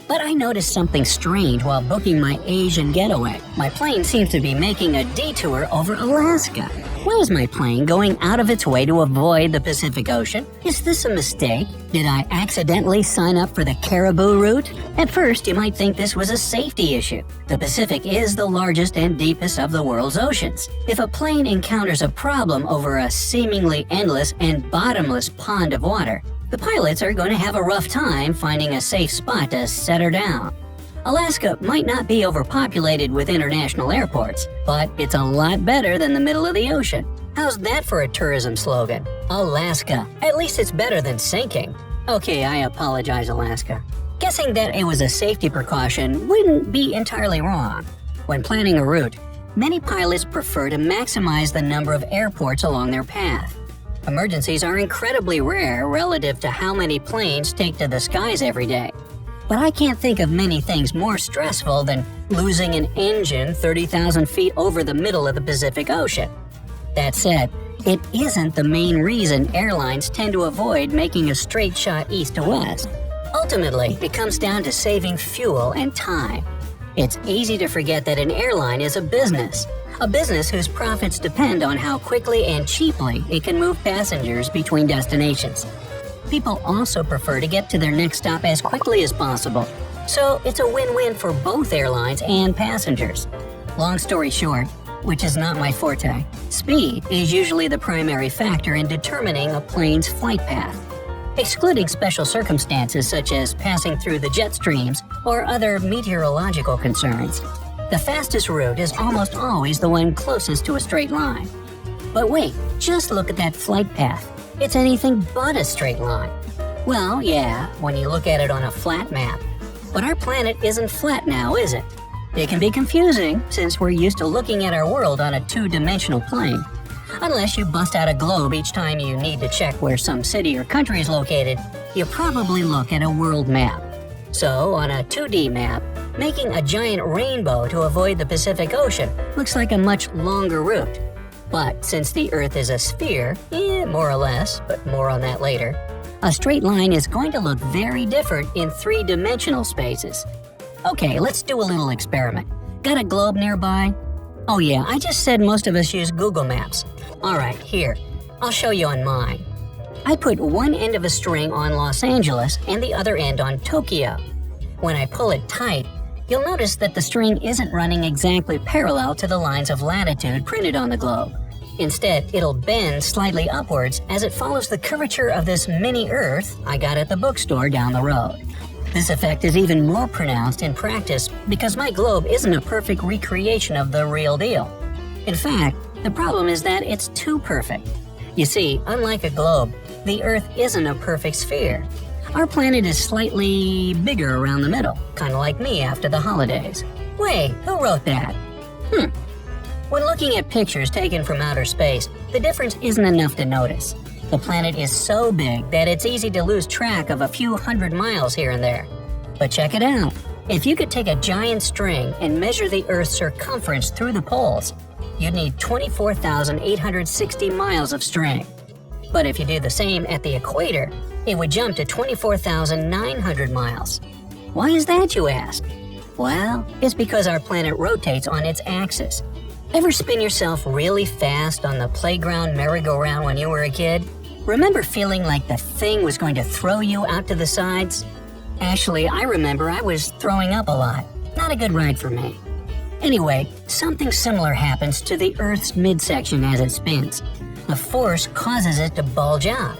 But I noticed something strange while booking my Asian getaway. My plane seems to be making a detour over Alaska. Why is my plane going out of its way to avoid the Pacific Ocean? Is this a mistake? Did I accidentally sign up for the Caribou route? At first, you might think this was a safety issue. The Pacific is the largest and deepest of the world's oceans. If a plane encounters a problem over a seemingly endless and bottomless pond of water, the pilots are going to have a rough time finding a safe spot to set her down. Alaska might not be overpopulated with international airports, but it's a lot better than the middle of the ocean. How's that for a tourism slogan? Alaska. At least it's better than sinking. Okay, I apologize, Alaska. Guessing that it was a safety precaution wouldn't be entirely wrong. When planning a route, many pilots prefer to maximize the number of airports along their path. Emergencies are incredibly rare relative to how many planes take to the skies every day. But I can't think of many things more stressful than losing an engine 30,000 feet over the middle of the Pacific Ocean. That said, it isn't the main reason airlines tend to avoid making a straight shot east to west. Ultimately, it comes down to saving fuel and time. It's easy to forget that an airline is a business whose profits depend on how quickly and cheaply it can move passengers between destinations. People also prefer to get to their next stop as quickly as possible, so it's a win-win for both airlines and passengers. Long story short, which is not my forte, speed is usually the primary factor in determining a plane's flight path. Excluding special circumstances such as passing through the jet streams or other meteorological concerns, the fastest route is almost always the one closest to a straight line. But wait, just look at that flight path. It's anything but a straight line. Well, yeah, when you look at it on a flat map. But our planet isn't flat now, is it? It can be confusing since we're used to looking at our world on a two-dimensional plane. Unless you bust out a globe each time you need to check where some city or country is located, you probably look at a world map. So, on a 2D map, making a giant rainbow to avoid the Pacific Ocean looks like a much longer route. But since the Earth is a sphere, more or less, but more on that later, a straight line is going to look very different in three-dimensional spaces. Okay, let's do a little experiment. Got a globe nearby? Oh yeah, I just said most of us use Google Maps. Alright, here. I'll show you on mine. I put one end of a string on Los Angeles and the other end on Tokyo. When I pull it tight, you'll notice that the string isn't running exactly parallel to the lines of latitude printed on the globe. Instead, it'll bend slightly upwards as it follows the curvature of this mini Earth I got at the bookstore down the road. This effect is even more pronounced in practice because my globe isn't a perfect recreation of the real deal. In fact, the problem is that it's too perfect. You see, unlike a globe, the Earth isn't a perfect sphere. Our planet is slightly bigger around the middle, kind of like me after the holidays. Wait, who wrote that? When looking at pictures taken from outer space, the difference isn't enough to notice. The planet is so big that it's easy to lose track of a few hundred miles here and there. But check it out. If you could take a giant string and measure the Earth's circumference through the poles, you'd need 24,860 miles of string. But if you do the same at the equator, it would jump to 24,900 miles. Why is that, you ask? Well, it's because our planet rotates on its axis. Ever spin yourself really fast on the playground merry-go-round when you were a kid? Remember feeling like the thing was going to throw you out to the sides? Actually, I remember I was throwing up a lot. Not a good ride for me. Anyway, something similar happens to the Earth's midsection as it spins. The force causes it to bulge out.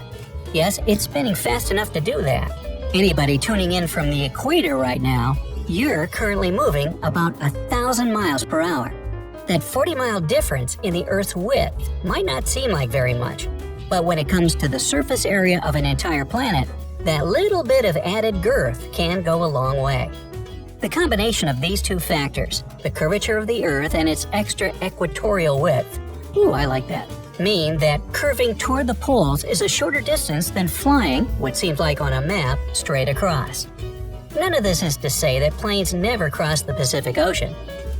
Yes, it's spinning fast enough to do that. Anybody tuning in from the equator right now, you're currently moving about 1,000 miles per hour. That 40-mile difference in the Earth's width might not seem like very much, but when it comes to the surface area of an entire planet, that little bit of added girth can go a long way. The combination of these two factors, the curvature of the Earth and its extra equatorial width, I like that, mean that curving toward the poles is a shorter distance than flying, what seems like on a map, straight across. None of this is to say that planes never cross the Pacific Ocean.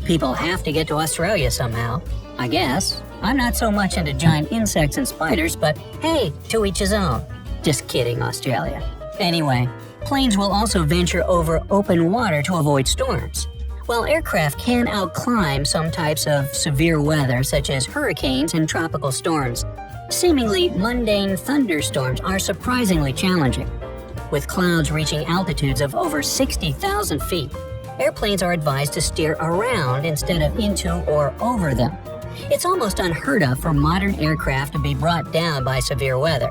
People have to get to Australia somehow, I guess, I'm not so much into giant insects and spiders, but hey, to each his own. Just kidding, Australia. Anyway, planes will also venture over open water to avoid storms. While aircraft can outclimb some types of severe weather such as hurricanes and tropical storms, seemingly mundane thunderstorms are surprisingly challenging. With clouds reaching altitudes of over 60,000 feet, airplanes are advised to steer around instead of into or over them. It's almost unheard of for modern aircraft to be brought down by severe weather.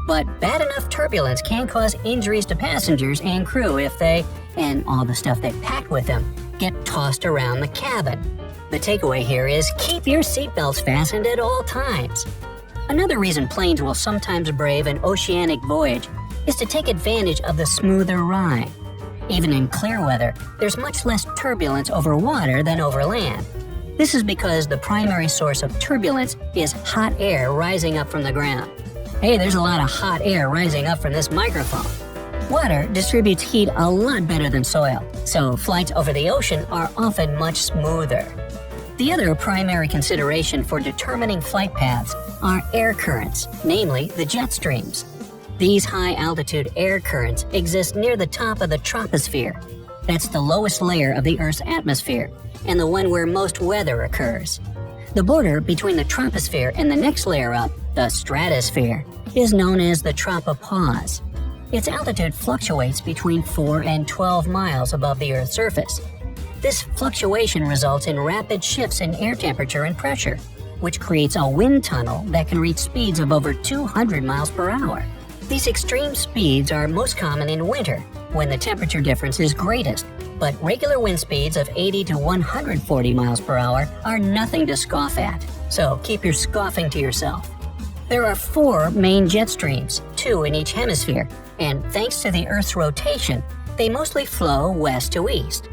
But bad enough turbulence can cause injuries to passengers and crew if they, and all the stuff they packed with them, get tossed around the cabin. The takeaway here is keep your seatbelts fastened at all times. Another reason planes will sometimes brave an oceanic voyage is to take advantage of the smoother ride. Even in clear weather, there's much less turbulence over water than over land. This is because the primary source of turbulence is hot air rising up from the ground. Hey, there's a lot of hot air rising up from this microphone. Water distributes heat a lot better than soil, so flights over the ocean are often much smoother. The other primary consideration for determining flight paths are air currents, namely the jet streams. These high-altitude air currents exist near the top of the troposphere. That's the lowest layer of the Earth's atmosphere, and the one where most weather occurs. The border between the troposphere and the next layer up, the stratosphere, is known as the tropopause. Its altitude fluctuates between 4 and 12 miles above the Earth's surface. This fluctuation results in rapid shifts in air temperature and pressure, which creates a wind tunnel that can reach speeds of over 200 miles per hour. These extreme speeds are most common in winter, when the temperature difference is greatest, but regular wind speeds of 80 to 140 miles per hour are nothing to scoff at, so keep your scoffing to yourself. There are 4 main jet streams, 2 in each hemisphere, and thanks to the Earth's rotation, they mostly flow west to east.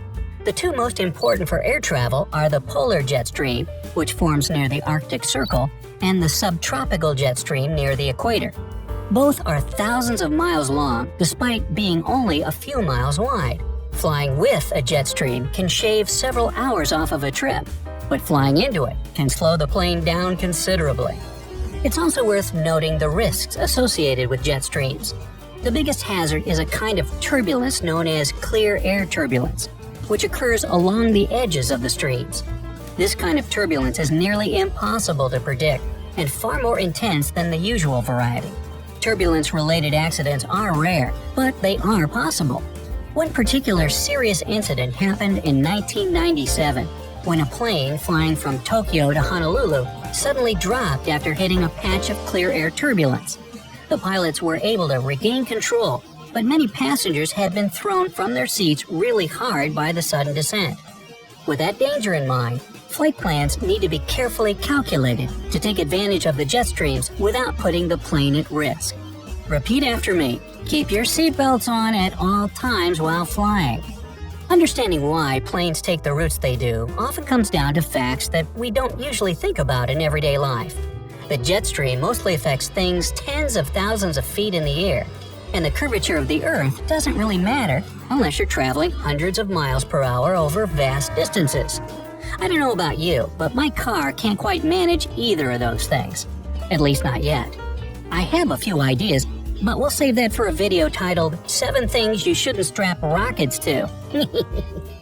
The 2 most important for air travel are the polar jet stream, which forms near the Arctic Circle, and the subtropical jet stream near the equator. Both are thousands of miles long, despite being only a few miles wide. Flying with a jet stream can shave several hours off of a trip, but flying into it can slow the plane down considerably. It's also worth noting the risks associated with jet streams. The biggest hazard is a kind of turbulence known as clear air turbulence, which occurs along the edges of the streams. This kind of turbulence is nearly impossible to predict and far more intense than the usual variety. Turbulence-related accidents are rare, but they are possible. One particular serious incident happened in 1997 when a plane flying from Tokyo to Honolulu suddenly dropped after hitting a patch of clear air turbulence. The pilots were able to regain control, but many passengers had been thrown from their seats really hard by the sudden descent. With that danger in mind, flight plans need to be carefully calculated to take advantage of the jet streams without putting the plane at risk. Repeat after me. Keep your seatbelts on at all times while flying. Understanding why planes take the routes they do often comes down to facts that we don't usually think about in everyday life. The jet stream mostly affects things tens of thousands of feet in the air, and the curvature of the Earth doesn't really matter unless you're traveling hundreds of miles per hour over vast distances. I don't know about you, but my car can't quite manage either of those things. At least not yet. I have a few ideas, but we'll save that for a video titled 7 Things You Shouldn't Strap Rockets To.